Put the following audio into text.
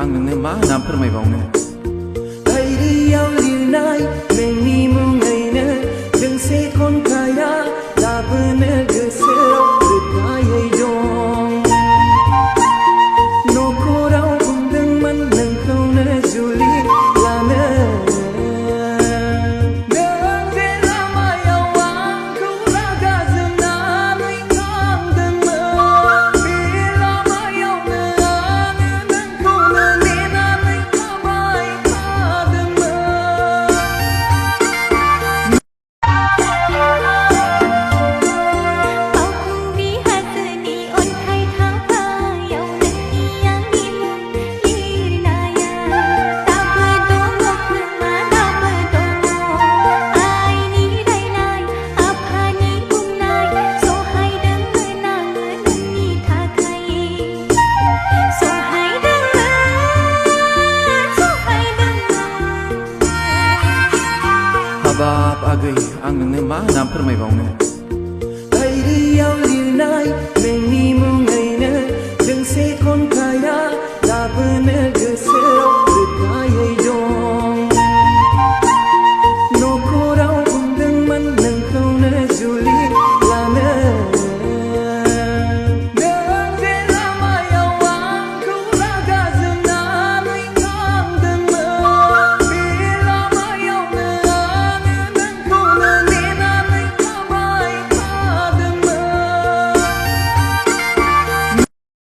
आं नोंनो मा नाम फोरमायबावनो डायरियाव लिरनाय नोंनि मुङैनो दोंसे खन्थाइया लाबोनो गोसोआव रोखायै दं। नखराव बुंदोंमोन नोंखौनो जुलि लानो, नों जे लामायाव आंखौ रागा जोंनानै थांदोंमोन, बे लामायावनो आङो नोंखौनो नेनानै थाबाय थादोंमोन। बावखुंग्रि हाजोनि अन्थाइ थाफायाव नोंनि आंनि मुं लिरनाया दाबो दङ खोमा दाबो दङ। आइनि रायनाय आफानि बुंनाय सहायदोंमोन आङो नोंनि थाखाय, हाबाब आगै आं नोंनो मा नाम फोरमायबावनो डायरियाव लिरनाय